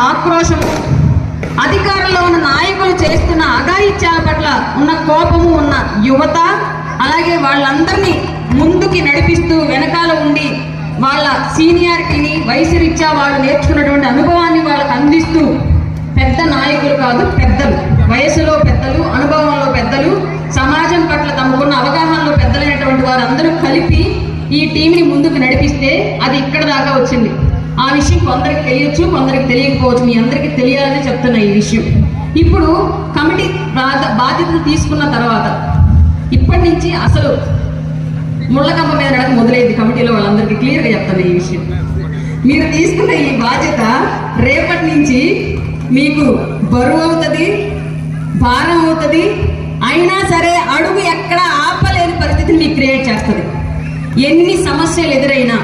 ఆక్రోశము, అధికారంలో ఉన్న నాయకులు చేస్తున్న అఘాయిత్యాల పట్ల ఉన్న కోపము ఉన్న యువత, అలాగే వాళ్ళందరినీ ముందుకి నడిపిస్తూ వెనకాల ఉండి వాళ్ళ సీనియారిటీని వయసు రీత్యా వాళ్ళు నేర్చుకున్నటువంటి అనుభవాన్ని వాళ్ళకు అందిస్తూ, పెద్ద నాయకులు కాదు, పెద్దలు, వయసులో పెద్దలు, అనుభవంలో పెద్దలు, సమాజం పట్ల తమకున్న అవగాహనలో పెద్దలైనటువంటి వారందరూ కలిపి ఈ టీంని ముందుకు నడిపిస్తే అది ఇక్కడ దాకా వచ్చింది. ఆ విషయం కొందరికి తెలియచ్చు, కొందరికి తెలియకపోవచ్చు. మీ అందరికీ తెలియాలని చెప్తున్నా ఈ విషయం. ఇప్పుడు కమిటీ బాధ్యతను తీసుకున్న తర్వాత ఇప్పటి నుంచి అసలు ముళ్ళకంప మీద నడక మొదలైంది. కమిటీలో వాళ్ళందరికీ క్లియర్గా చెప్తాను ఈ విషయం. మీరు తీసుకున్న ఈ బాధ్యత రేపటి నుంచి మీకు బరువు అవుతుంది, భారం అవుతుంది. అయినా సరే అడుగు ఎక్కడ ఆపలేని పరిస్థితిని మీకు క్రియేట్ చేస్తుంది. ఎన్ని సమస్యలు ఎదురైనా